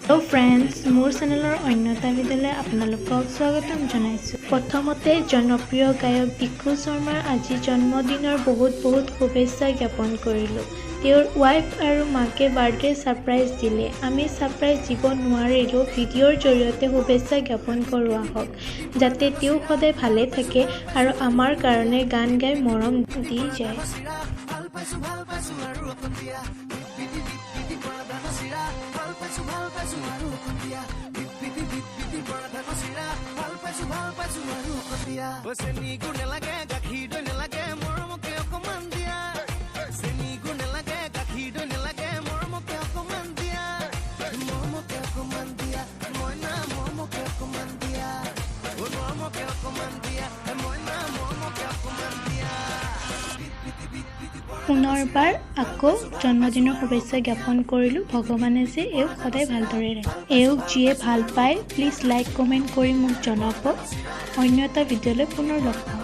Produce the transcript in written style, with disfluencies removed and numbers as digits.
Hello friends मोर चेनेलर अन्यता भिडिओले आपनालोকক स्वागतम जनाइছো। प्रथमते जनप्रिय गायक भिक्षु शर्मार আজি जन्मदिনৰ बहुत शुभेच्छा ज्ञापन करिलो। তেওঁৰ वाइफ আৰু মাকে বাৰ্থডে সাৰপ্ৰাইজ দিলে। আমি সাৰপ্ৰাইজ দিব নোৱাৰিলো ভিডিঅ'ৰ জৰিয়তে শুভেচ্ছা জ্ঞাপন কৰো আহক যাতে তেওঁ সদায় ভালে থাকে আৰু আমাৰ কাৰণে গান গাই মৰম দি যায়। পুনৰবাৰ আকৌ জন্মদিনৰ শুভেচ্ছা জ্ঞাপন কৰিলো। ভগৱানে যে এওক সদায় ভালদৰে ৰাখে। এওক যিয়ে ভাল পায় প্লিজ লাইক কমেন্ট কৰি মোক জনাব। অন্য এটা ভিডিঅ'লৈ পুনৰ লগ পাম।